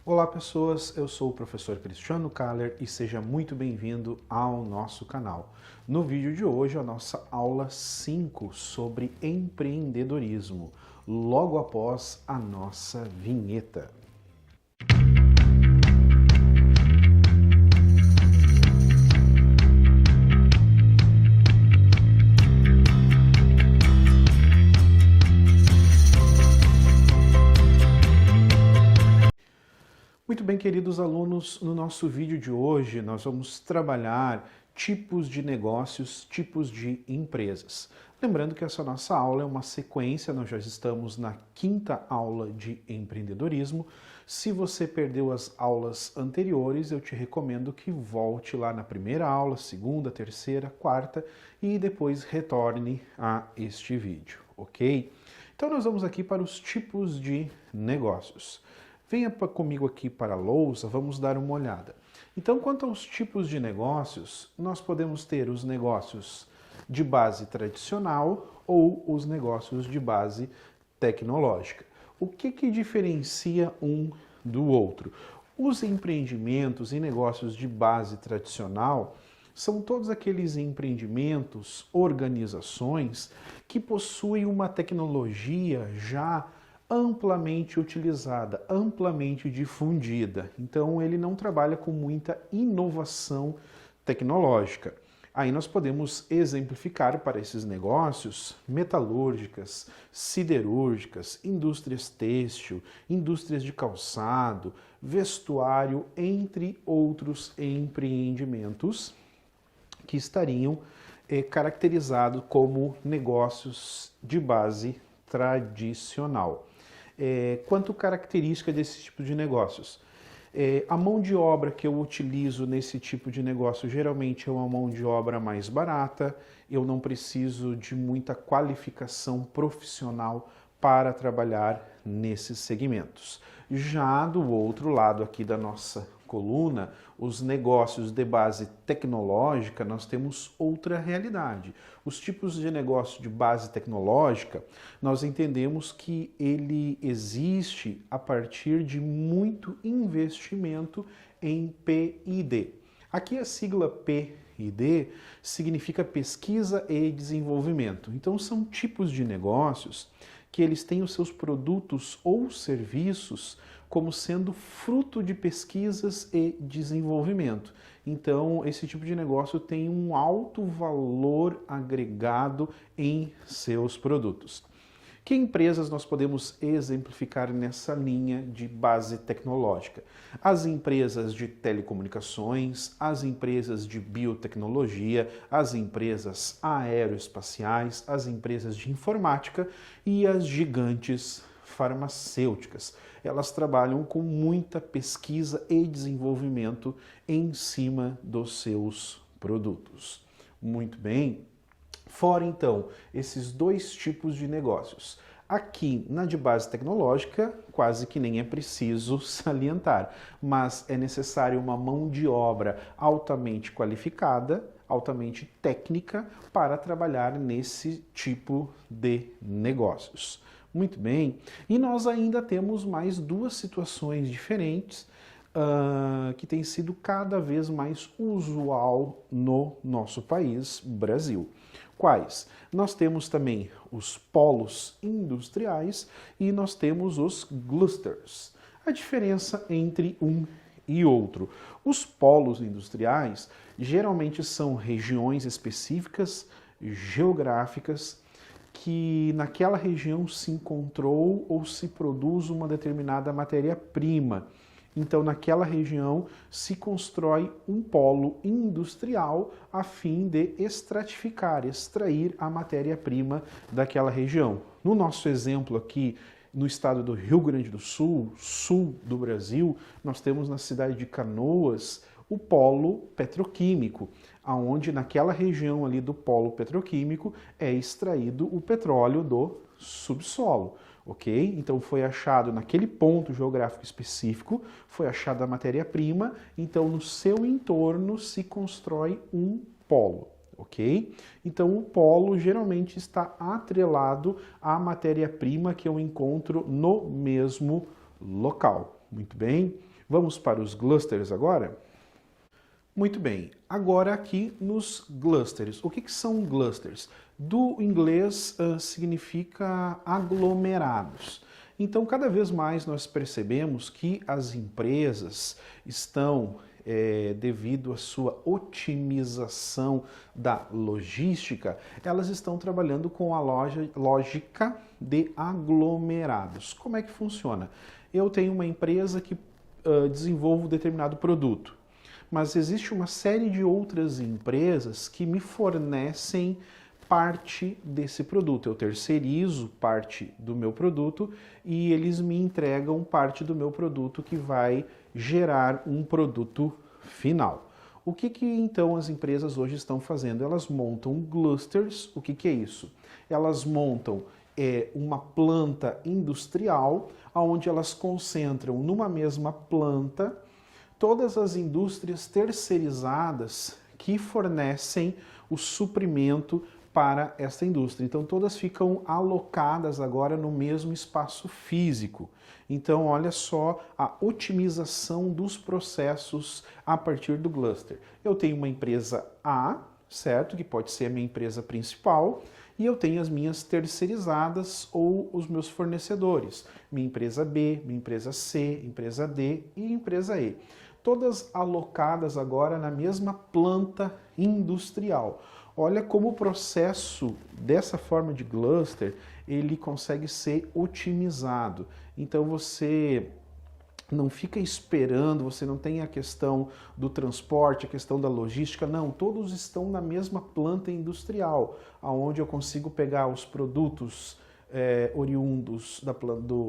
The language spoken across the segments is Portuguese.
Olá pessoas, eu sou o professor Cristiano Kaller e seja muito bem-vindo ao nosso canal. No vídeo de hoje, a nossa aula 5 sobre empreendedorismo, logo após a nossa vinheta. Muito bem, queridos alunos, no nosso vídeo de hoje nós vamos trabalhar tipos de negócios, tipos de empresas. Lembrando que essa nossa aula é uma sequência, nós já estamos na 5ª aula de empreendedorismo. Se você perdeu as aulas anteriores, eu te recomendo que volte lá na primeira aula, segunda, terceira, quarta e depois retorne a este vídeo, ok? Então nós vamos aqui para os tipos de negócios. Venha comigo aqui para a lousa, vamos dar uma olhada. Então, quanto aos tipos de negócios, nós podemos ter os negócios de base tradicional ou os negócios de base tecnológica. O que diferencia um do outro? Os empreendimentos e negócios de base tradicional são todos aqueles empreendimentos, organizações que possuem uma tecnologia já amplamente utilizada, amplamente difundida. Então ele não trabalha com muita inovação tecnológica. Aí nós podemos exemplificar para esses negócios metalúrgicas, siderúrgicas, indústrias têxtil, indústrias de calçado, vestuário, entre outros empreendimentos que estariam caracterizados como negócios de base tradicional. Quanto característica desse tipo de negócios? A mão de obra que eu utilizo nesse tipo de negócio geralmente é uma mão de obra mais barata, eu não preciso de muita qualificação profissional para trabalhar nesses segmentos. Já do outro lado aqui da nossa coluna, os negócios de base tecnológica, nós temos outra realidade. Os tipos de negócio de base tecnológica, nós entendemos que ele existe a partir de muito investimento em P&D. Aqui a sigla P&D significa pesquisa e desenvolvimento. Então são tipos de negócios que eles têm os seus produtos ou serviços como sendo fruto de pesquisas e desenvolvimento. Então, esse tipo de negócio tem um alto valor agregado em seus produtos. Que empresas nós podemos exemplificar nessa linha de base tecnológica? As empresas de telecomunicações, as empresas de biotecnologia, as empresas aeroespaciais, as empresas de informática e as gigantes farmacêuticas. Elas trabalham com muita pesquisa e desenvolvimento em cima dos seus produtos. Muito bem. Fora, então, esses dois tipos de negócios. Aqui, na de base tecnológica, quase que nem é preciso salientar, mas é necessária uma mão de obra altamente qualificada, altamente técnica, para trabalhar nesse tipo de negócios. Muito bem, e nós ainda temos mais duas situações diferentes que tem sido cada vez mais usual no nosso país, Brasil. Quais? Nós temos também os polos industriais e nós temos os clusters. A diferença entre um e outro. Os polos industriais geralmente são regiões específicas, geográficas, que naquela região se encontrou ou se produz uma determinada matéria-prima. Então, naquela região se constrói um polo industrial a fim de estratificar, extrair a matéria-prima daquela região. No nosso exemplo aqui, no estado do Rio Grande do Sul, sul do Brasil, nós temos na cidade de Canoas o polo petroquímico, aonde naquela região ali do polo petroquímico é extraído o petróleo do subsolo. Ok? Então foi achado naquele ponto geográfico específico, foi achada a matéria-prima, então no seu entorno se constrói um polo. Ok? Então o polo geralmente está atrelado à matéria-prima que eu encontro no mesmo local. Muito bem? Vamos para os clusters agora? Muito bem, agora aqui nos clusters. O que são clusters? Do inglês significa aglomerados. Então, cada vez mais nós percebemos que as empresas estão, devido à sua otimização da logística, elas estão trabalhando com a lógica de aglomerados. Como é que funciona? Eu tenho uma empresa que desenvolve um determinado produto, mas existe uma série de outras empresas que me fornecem parte desse produto. Eu terceirizo parte do meu produto e eles me entregam parte do meu produto que vai gerar um produto final. O que então as empresas hoje estão fazendo? Elas montam clusters. O que é isso? Elas montam uma planta industrial, onde elas concentram numa mesma planta todas as indústrias terceirizadas que fornecem o suprimento para esta indústria. Então, todas ficam alocadas agora no mesmo espaço físico. Então, olha só a otimização dos processos a partir do cluster. Eu tenho uma empresa A, certo? Que pode ser a minha empresa principal, e eu tenho as minhas terceirizadas ou os meus fornecedores. Minha empresa B, minha empresa C, empresa D e empresa E. Todas alocadas agora na mesma planta industrial. Olha como o processo dessa forma de cluster, ele consegue ser otimizado. Então você não fica esperando, você não tem a questão do transporte, a questão da logística, não, todos estão na mesma planta industrial, onde eu consigo pegar os produtos oriundos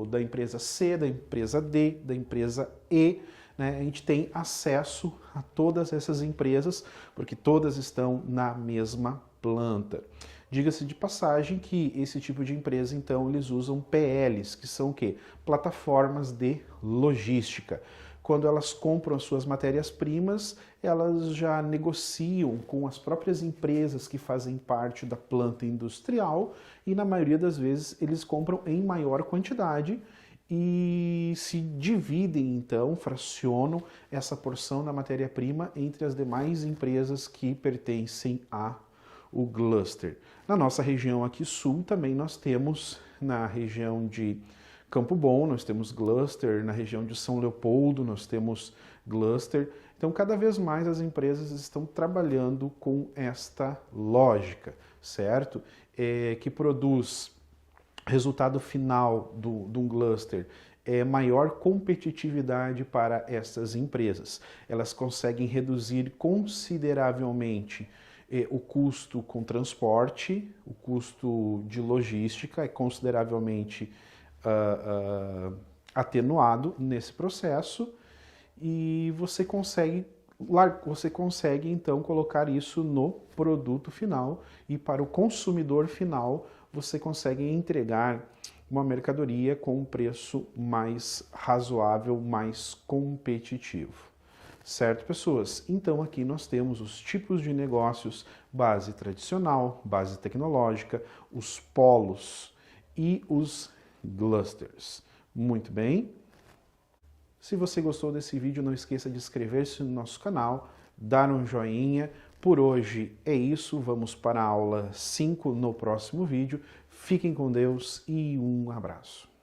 da empresa C, da empresa D, da empresa E, né? A gente tem acesso a todas essas empresas, porque todas estão na mesma planta. Diga-se de passagem que esse tipo de empresa, então, eles usam PLs, que são o quê? Plataformas de logística. Quando elas compram as suas matérias-primas, elas já negociam com as próprias empresas que fazem parte da planta industrial e, na maioria das vezes, eles compram em maior quantidade e se dividem, então, fracionam essa porção da matéria-prima entre as demais empresas que pertencem ao cluster. Na nossa região aqui sul também nós temos, na região de Campo Bom, nós temos cluster, na região de São Leopoldo nós temos cluster. Então, cada vez mais as empresas estão trabalhando com esta lógica, certo? Que produz resultado final de um cluster é maior competitividade para essas empresas. Elas conseguem reduzir consideravelmente o custo com transporte, o custo de logística é consideravelmente atenuado nesse processo e você consegue então colocar isso no produto final e para o consumidor final você consegue entregar uma mercadoria com um preço mais razoável, mais competitivo. Certo, pessoas? Então aqui nós temos os tipos de negócios, base tradicional, base tecnológica, os polos e os clusters. Muito bem? Se você gostou desse vídeo, não esqueça de inscrever-se no nosso canal, dar um joinha. Por hoje é isso, vamos para a aula 5 no próximo vídeo. Fiquem com Deus e um abraço.